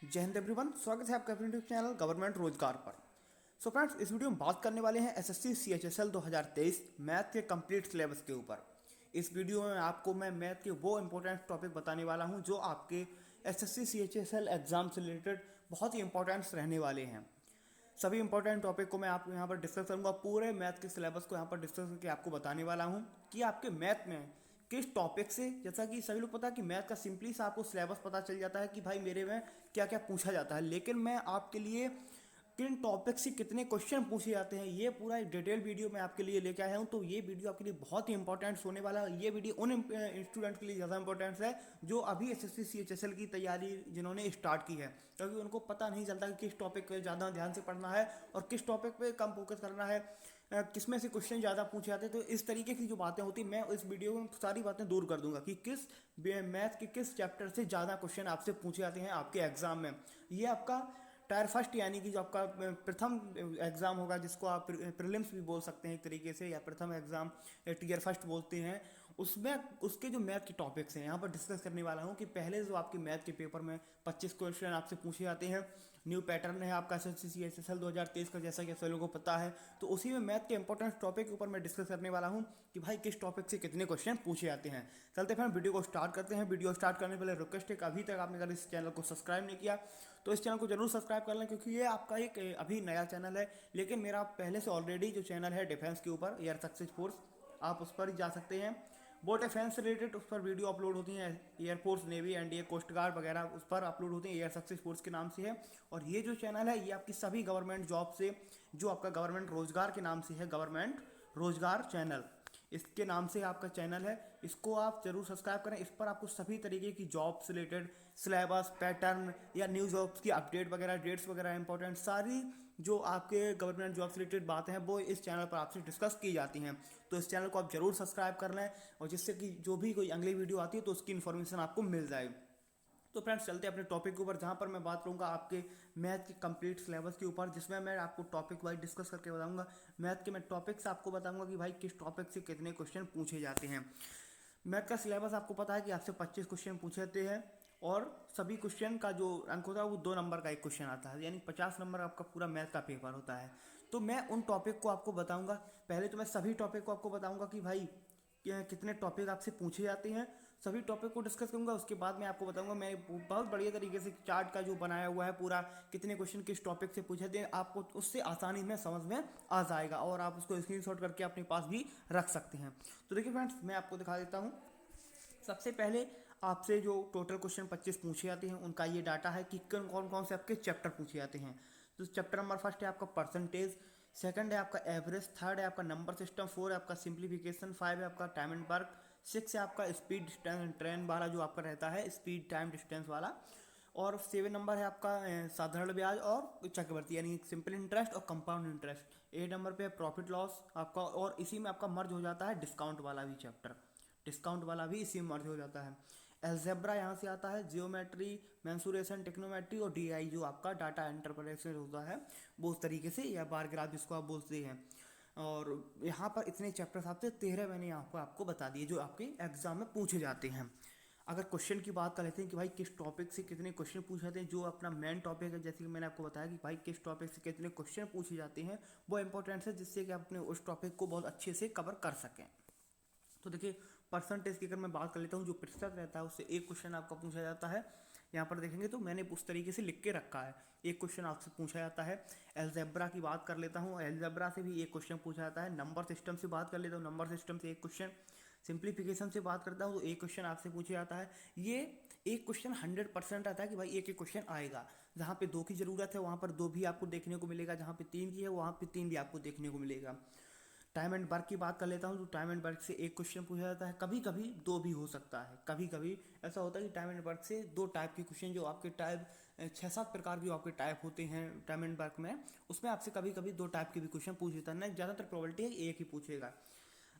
जय हिंद एवरीवन, स्वागत है आपका अपने यूट्यूब चैनल गवर्नमेंट रोजगार पर। सो फ्रेंड्स, इस वीडियो में बात करने वाले हैं एसएससी सीएचएसएल 2023 मैथ के कंप्लीट सिलेबस के ऊपर। इस वीडियो में आपको मैं मैथ के वो इंपॉर्टेंट टॉपिक बताने वाला हूं जो आपके एसएससी सीएचएसएल एग्जाम से रिलेटेड बहुत ही इंपॉर्टेंट रहने वाले हैं। सभी इंपॉर्टेंट टॉपिक को मैं आपको यहाँ पर डिस्कस करूँगा, पूरे मैथ के सिलेबस को यहाँ पर डिस्कस करके आपको बताने वाला हूँ कि आपके मैथ में किस टॉपिक से, जैसा कि सभी लोग पता है कि मैथ का सिंपली सा आपको सिलेबस पता चल जाता है कि भाई मेरे में क्या क्या पूछा जाता है, लेकिन मैं आपके लिए किन टॉपिक से कितने क्वेश्चन पूछे जाते हैं ये पूरा एक डिटेल वीडियो मैं आपके लिए लेके आया हूँ। तो ये वीडियो आपके लिए बहुत ही इंपॉर्टेंट होने वाला है। ये वीडियो उन स्टूडेंट के लिए ज़्यादा इंपॉर्टेंट है जो अभी एसएससी सीएचएसएल की तैयारी जिन्होंने स्टार्ट की है, क्योंकि उनको पता नहीं चलता कि किस टॉपिक पे ज़्यादा ध्यान से पढ़ना है और किस टॉपिक पे कम फोकस करना है, किस में से क्वेश्चन ज़्यादा पूछे जाते हैं। तो इस तरीके की जो बातें होती मैं इस वीडियो में सारी बातें दूर कर दूंगा कि किस मैथ के किस चैप्टर से ज़्यादा क्वेश्चन आपसे पूछे जाते हैं आपके एग्जाम में। ये आपका टायर फर्स्ट यानी कि जो आपका प्रथम एग्जाम होगा, जिसको आप प्रीलिम्स भी बोल सकते हैं एक तरीके से, या प्रथम एग्जाम टीयर फर्स्ट बोलते हैं, उसमें उसके जो मैथ के टॉपिक्स हैं यहाँ पर डिस्कस करने वाला हूँ कि पहले जो आपके मैथ के पेपर में 25 क्वेश्चन आपसे पूछे जाते हैं। न्यू पैटर्न है आपका एसएससी सीएचएसएल 2023 का, जैसा कि सभी लोगों को पता है। तो उसी में मैथ के इंपॉर्टेंट टॉपिक के ऊपर मैं डिस्कस करने वाला हूँ कि भाई किस टॉपिक से कितने क्वेश्चन पूछे जाते हैं। चलते फिर वीडियो को स्टार्ट करते हैं। वीडियो स्टार्ट करने पहले रिक्वेस्ट है कि अभी तक आपने अगर इस चैनल को सब्सक्राइब नहीं किया तो इस चैनल को जरूर सब्सक्राइब कर लें, क्योंकि ये आपका एक अभी नया चैनल है, लेकिन मेरा पहले से ऑलरेडी जो चैनल है डिफेंस के ऊपर, एयर सक्सेस फोर्स, आप उस पर जा सकते हैं। बोट डिफेंस से रिलेटेड उस पर वीडियो अपलोड होती हैं, air force, navy, NDA, coast guard वगैरह उस पर अपलोड होती हैं, एयर सक्सेस फोर्स के नाम से है। और ये जो चैनल है ये आपकी सभी गवर्नमेंट जॉब से, जो आपका गवर्नमेंट रोजगार के नाम से है, गवर्नमेंट रोजगार चैनल, इसके नाम से आपका चैनल है, इसको आप जरूर सब्सक्राइब करें। इस पर आपको सभी तरीके की जॉब से रिलेटेड सिलेबस, पैटर्न या न्यू जॉब्स की अपडेट वगैरह, डेट्स वगैरह, इंपॉर्टेंट सारी जो आपके गवर्नमेंट जॉब से रिलेटेड बातें हैं वो इस चैनल पर आपसे डिस्कस की जाती हैं। तो इस चैनल को आप जरूर सब्सक्राइब कर लें, और जिससे कि जो भी कोई अगली वीडियो आती है तो उसकी इन्फॉर्मेशन आपको मिल जाए। तो फ्रेंड्स, चलते हैं अपने टॉपिक के ऊपर, जहाँ पर मैं बात करूँगा आपके मैथ के कंप्लीट सिलेबस के ऊपर, जिसमें मैं आपको टॉपिक वाइज डिस्कस करके बताऊँगा। मैथ के मैं टॉपिक्स आपको बताऊँगा कि भाई किस टॉपिक से कितने क्वेश्चन पूछे जाते हैं। मैथ का सिलेबस आपको पता है कि आपसे 25 क्वेश्चन पूछे जाते हैं, और सभी क्वेश्चन का जो अंक होता है वो 2 नंबर का एक क्वेश्चन आता है, यानी 50 नंबर आपका पूरा मैथ का पेपर होता है। तो मैं उन टॉपिक को आपको बताऊंगा। पहले तो मैं सभी टॉपिक को आपको बताऊंगा कि भाई कितने टॉपिक आपसे पूछे जाते हैं, सभी टॉपिक को डिस्कस करूंगा। उसके बाद मैं आपको बताऊंगा, मैं बहुत बढ़िया तरीके से चार्ट का जो बनाया हुआ है पूरा, कितने क्वेश्चन किस टॉपिक से पूछे थे, आपको उससे आसानी में समझ में आ जाएगा, और आप उसको स्क्रीनशॉट करके अपने पास भी रख सकते हैं। तो देखिए फ्रेंड्स, मैं आपको दिखा देता हूँ। सबसे पहले आपसे जो टोटल क्वेश्चन 25 पूछे जाते हैं उनका ये डाटा है कि कौन कौन से आपके चैप्टर पूछे जाते हैं। तो चैप्टर नंबर फर्स्ट है आपका परसेंटेज, सेकंड है आपका एवरेज, थर्ड है आपका नंबर सिस्टम, फोर है आपका सिंप्लीफिकेशन, फाइव है आपका टाइम एंड वर्क, सिक्स है आपका स्पीड डिस्टेंस ट्रेन वाला जो आपका रहता है, स्पीड टाइम डिस्टेंस वाला, और 7 नंबर है आपका साधारण ब्याज और चक्रवृद्धि यानी सिंपल इंटरेस्ट और कंपाउंड इंटरेस्ट। 8 नंबर पे है प्रॉफिट लॉस आपका, और इसी में आपका मर्ज हो जाता है डिस्काउंट वाला भी चैप्टर, डिस्काउंट वाला भी इसी में मर्ज हो जाता है। एल्जेब्रा यहाँ से आता है, जियोमेट्री, मेंसुरेशन, टेक्नोमेट्री, और डीआई जो आपका डाटा इंटरप्रेटेशन होता है वो उस तरीके से, या बार ग्राफ जिसको आप बोलते हैं। और यहाँ पर इतने चैप्टर्स आपसे 13 मैंने यहाँ पर आपको बता दिए जो आपके एग्जाम में पूछे जाते हैं। अगर क्वेश्चन की बात कर लेते हैं कि भाई किस टॉपिक से कितने क्वेश्चन पूछे जाते हैं, जो अपना मेन टॉपिक है, जैसे कि मैंने आपको बताया कि भाई किस टॉपिक से कितने क्वेश्चन पूछे जाते हैं, वो इंपॉर्टेंट है, जिससे कि आप अपने उस टॉपिक को बहुत अच्छे से कवर कर सकें। तो देखिए, परसेंटेज की अगर मैं बात कर लेता हूँ, जो प्रतिशत रहता है उससे एक क्वेश्चन आपका पूछा जाता है। यहाँ पर देखेंगे तो मैंने उस तरीके से लिख के रखा है, एक क्वेश्चन आपसे पूछा जाता है। एल्जेब्रा की बात कर लेता हूँ, एल्जेब्रा से भी एक क्वेश्चन पूछा जाता है। नंबर सिस्टम से बात कर लेता हूँ, नंबर सिस्टम से एक क्वेश्चन। सिंप्लीफिकेशन से बात करता हूँ तो एक क्वेश्चन आपसे पूछा जाता है। ये एक क्वेश्चन 100% आता है कि भाई एक एक क्वेश्चन आएगा। जहाँ पे 2 की जरूरत है वहाँ पर 2 भी आपको देखने को मिलेगा, जहाँ पे 3 की है वहाँ पे 3 भी आपको देखने को मिलेगा। टाइम एंड वर्क की बात कर लेता हूँ तो टाइम एंड वर्क से एक क्वेश्चन पूछा जाता है, कभी कभी 2 भी हो सकता है। कभी कभी ऐसा होता है कि टाइम एंड वर्क से 2 टाइप के क्वेश्चन, जो आपके टाइप 6-7 प्रकार के आपके टाइप होते हैं टाइम एंड वर्क में, उसमें आपसे कभी कभी 2 टाइप के भी क्वेश्चन पूछ लेता है ना, ज़्यादातर प्रोबेबिलिटी है एक ही पूछेगा।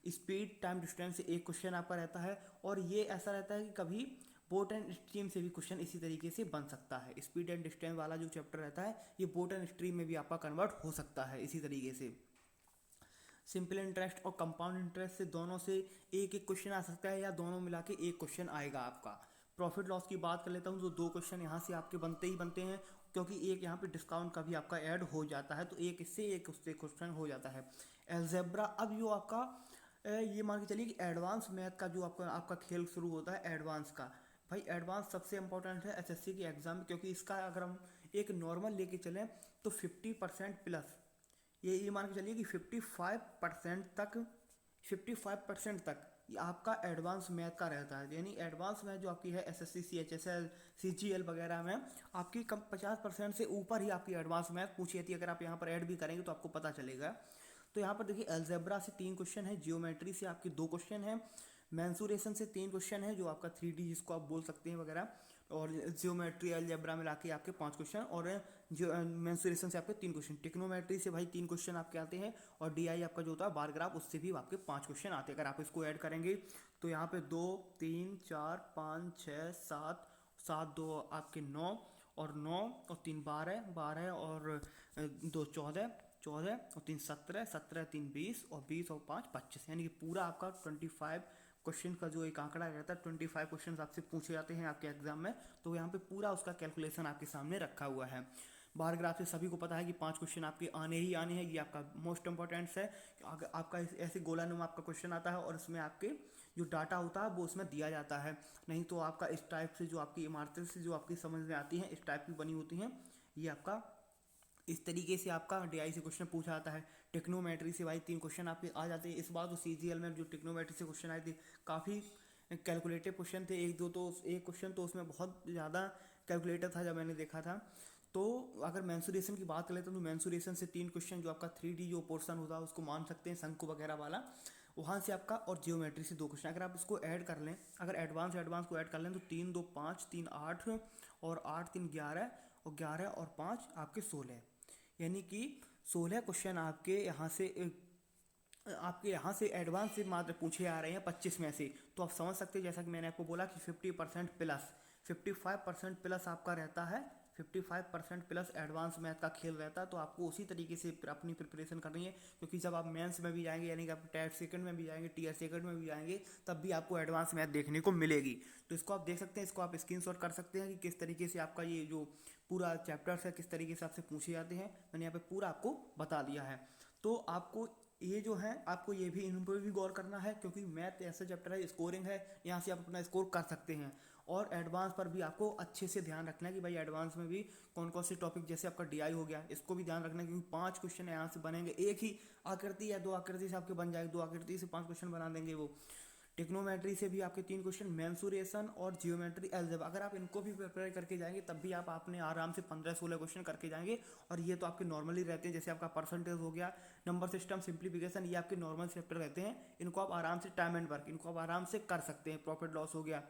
स्पीड टाइम डिस्टेंस से एक क्वेश्चन आपका रहता है, और ये ऐसा रहता है कि कभी बोट एंड स्ट्रीम से भी क्वेश्चन इसी तरीके से बन सकता है। स्पीड एंड डिस्टेंस वाला जो चैप्टर रहता है ये बोट एंड स्ट्रीम में भी आपका कन्वर्ट हो सकता है इसी तरीके से। सिंपल इंटरेस्ट और कंपाउंड इंटरेस्ट से दोनों से एक एक क्वेश्चन आ सकता है, या दोनों मिला के एक क्वेश्चन आएगा आपका। प्रॉफिट लॉस की बात कर लेता हूँ तो 2 क्वेश्चन यहाँ से आपके बनते ही बनते हैं, क्योंकि एक यहाँ पे डिस्काउंट का भी आपका ऐड हो जाता है, तो एक इससे एक उससे क्वेश्चन हो जाता है। अलजेब्रा, अब जो आपका ये मान के चलिए कि एडवांस मैथ का जो आपका आपका खेल शुरू होता है एडवांस का। भाई एडवांस सबसे इंपॉर्टेंट है एसएससी के एग्जाम में, क्योंकि इसका अगर हम एक नॉर्मल लेके चलें तो 50% प्लस, ये मान के चलिए कि 55% तक ये आपका एडवांस मैथ का रहता है। यानी एडवांस मैथ जो आपकी है एसएससी सीएचएसएल सीजीएल वगैरह में आपकी कम 50% से ऊपर ही आपकी एडवांस मैथ पूछी जाती है। अगर आप यहाँ पर ऐड भी करेंगे तो आपको पता चलेगा। तो यहाँ पर देखिए अलजेब्रा से 3 क्वेश्चन है, जियोमेट्री से आपके 2 क्वेश्चन है, मेंसुरेशन से 3 क्वेश्चन है जो आपका 3D जिसको आप बोल सकते हैं वगैरह, और जियोमेट्री अलजेब्रा मिला के आपके 5 क्वेश्चन, और जो मेंसुरेशन से आपके 3 क्वेश्चन, टिक्नोमेट्री से भाई 3 क्वेश्चन आपके आते हैं, और डीआई आपका जो होता है बार ग्राफ उससे भी आपके 5 क्वेश्चन आते हैं। अगर आप इसको ऐड करेंगे तो यहाँ पे 2 3 4 5 6 7 7 2 आपके 9, और 9 और 3 12 12 और 2 14 14 और 3 17 17 3 20 और 20 और 5 25, यानी कि पूरा आपका 25 क्वेश्चन का जो एक आंकड़ा रहता है 25 क्वेश्चन आपसे पूछे जाते हैं आपके एग्जाम में। तो यहाँ पे पूरा उसका कैलकुलेशन आपके सामने रखा हुआ है। बार ग्राफ से सभी को पता है कि 5 क्वेश्चन आपके आने ही आने हैं, ये आपका मोस्ट इंपॉर्टेंट है। अगर आपका ऐसे गोलानुमा आपका क्वेश्चन आता है और उसमें आपके जो डाटा होता है वो उसमें दिया जाता है, नहीं तो आपका इस टाइप से जो आपकी इमारतें से जो आपकी समझ में आती हैं इस टाइप की बनी होती हैं, ये आपका इस तरीके से आपका डीआई से क्वेश्चन पूछा जाता है। टेक्नोमेट्री से भाई 3 क्वेश्चन आपके आ जाते हैं। इस बार तो सीजीएल में जो टेक्नोमेट्री से क्वेश्चन आए थे काफ़ी कैलकुलेटिव क्वेश्चन थे, एक क्वेश्चन तो उसमें बहुत ज़्यादा कैलकुलेटर था जब मैंने देखा था। तो अगर मेंसुरेशन की बात कर लेते हैं तो मेंसुरेशन से 3 क्वेश्चन जो आपका 3D जो पोर्शन होता है उसको मान सकते हैं, शंकु वगैरह वाला, वहाँ से आपका, और जियोमेट्री से 2 क्वेश्चन। अगर आप इसको ऐड कर लें, अगर एडवांस को ऐड कर लें तो 3 2 5 3 8 और 8 3 11 और 11 और 5 आपके 16, यानी कि 16 क्वेश्चन आपके यहाँ से एडवांस से मात्र पूछे आ रहे हैं 25 में से। तो आप समझ सकते हैं जैसा कि मैंने आपको बोला कि 50% प्लस 55% प्लस आपका रहता है, 55% प्लस एडवांस मैथ का खेल रहता है। तो आपको उसी तरीके से अपनी प्रिपरेशन करनी है, क्योंकि जब आप मेंस में भी जाएंगे, यानी कि आप टेट सेकंड में भी जाएंगे, टीयर सेकंड में भी जाएंगे, तब भी आपको एडवांस मैथ देखने को मिलेगी। तो इसको आप देख सकते हैं, इसको आप स्क्रीनशॉट कर सकते हैं कि किस तरीके से आपका ये जो पूरा चैप्टर्स है किस तरीके से आपसे पूछे जाते हैं। मैंने यहाँ पे पूरा आपको बता दिया है। तो आपको ये जो है आपको ये भी इन पर भी गौर करना है, क्योंकि मैथ ऐसा चैप्टर है, स्कोरिंग है, यहाँ से आप अपना स्कोर कर सकते हैं। और एडवांस पर भी आपको अच्छे से ध्यान रखना है कि भाई एडवांस में भी कौन कौन से टॉपिक, जैसे आपका डीआई हो गया, इसको भी ध्यान रखना है, क्योंकि 5 क्वेश्चन यहाँ से बनेंगे। एक ही आकृति या 2 आकृति से आपके बन जाएगी, 2 आकृति से 5 क्वेश्चन बना देंगे वो। टेक्नोमेट्री से भी आपके 3 क्वेश्चन, मेंसुरेशन और जियोमेट्री अलजेब्रा, अगर आप इनको भी प्रिपेयर करके जाएंगे तब भी आप आपने आराम से 15-16 क्वेश्चन करके जाएंगे। और ये तो आपके नॉर्मली रहते हैं, जैसे आपका परसेंटेज हो गया, नंबर सिस्टम, सिंप्लीफिकेशन, ये आपके नॉर्मल चैप्टर रहते हैं। इनको आप आराम से टाइम एंड वर्क, इनको आप आराम से कर सकते हैं। प्रॉफिट लॉस हो गया,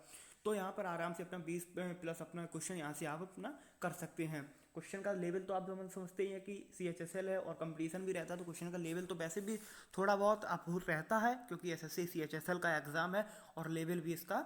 तो यहाँ पर आराम से अपना 20 प्लस अपना क्वेश्चन यहाँ से आप अपना कर सकते हैं। क्वेश्चन का लेवल तो आप समझते ही हैं कि सीएचएसएल है और कंपटीशन भी रहता है, तो क्वेश्चन का लेवल तो वैसे भी थोड़ा बहुत अप रहता है, क्योंकि एसएससी सीएचएसएल का एग्जाम है और लेवल भी इसका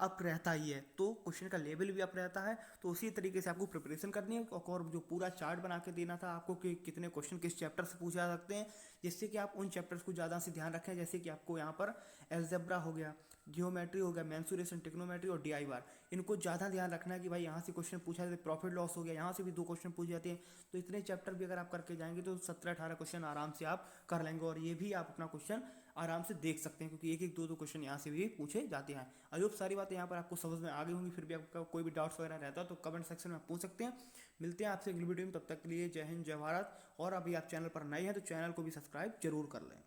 अप रहता ही है। तो क्वेश्चन का लेवल भी अप रहता है, तो उसी तरीके से आपको प्रिपरेशन करनी है। और जो पूरा चार्ट बना के देना था आपको कि कितने क्वेश्चन किस चैप्टर से पूछे जा सकते हैं, जिससे कि आप उन चैप्टर्स को ज़्यादा से ध्यान रखें। जैसे कि आपको यहाँ पर अलजेब्रा हो गया, जियोमेट्री हो गया, मेंसुरेशन, टेक्नोमेट्री और डीआई बार, इनको ज़्यादा ध्यान रखना है कि भाई यहाँ से क्वेश्चन पूछा जाता है। प्रॉफिट लॉस हो गया, यहाँ से भी 2 क्वेश्चन पूछ जाते हैं। तो इतने चैप्टर भी अगर आप करके जाएंगे तो 17-18 क्वेश्चन आराम से आप कर लेंगे, और ये भी आप अपना क्वेश्चन आराम से देख सकते हैं, क्योंकि 1-1 2-2 क्वेश्चन यहाँ से भी पूछे जाते हैं। आई होप सारी बातें यहाँ पर आपको समझ में आ गई होंगी। फिर भी आपका कोई भी डाउट्स वगैरह रहता है तो कमेंट सेक्शन में पूछ सकते हैं। मिलते हैं आपसे अगली वीडियो में, तब तक के लिए जय हिंद जय भारत। और अभी आप चैनल पर नए हैं तो चैनल को भी सब्सक्राइब जरूर कर लें।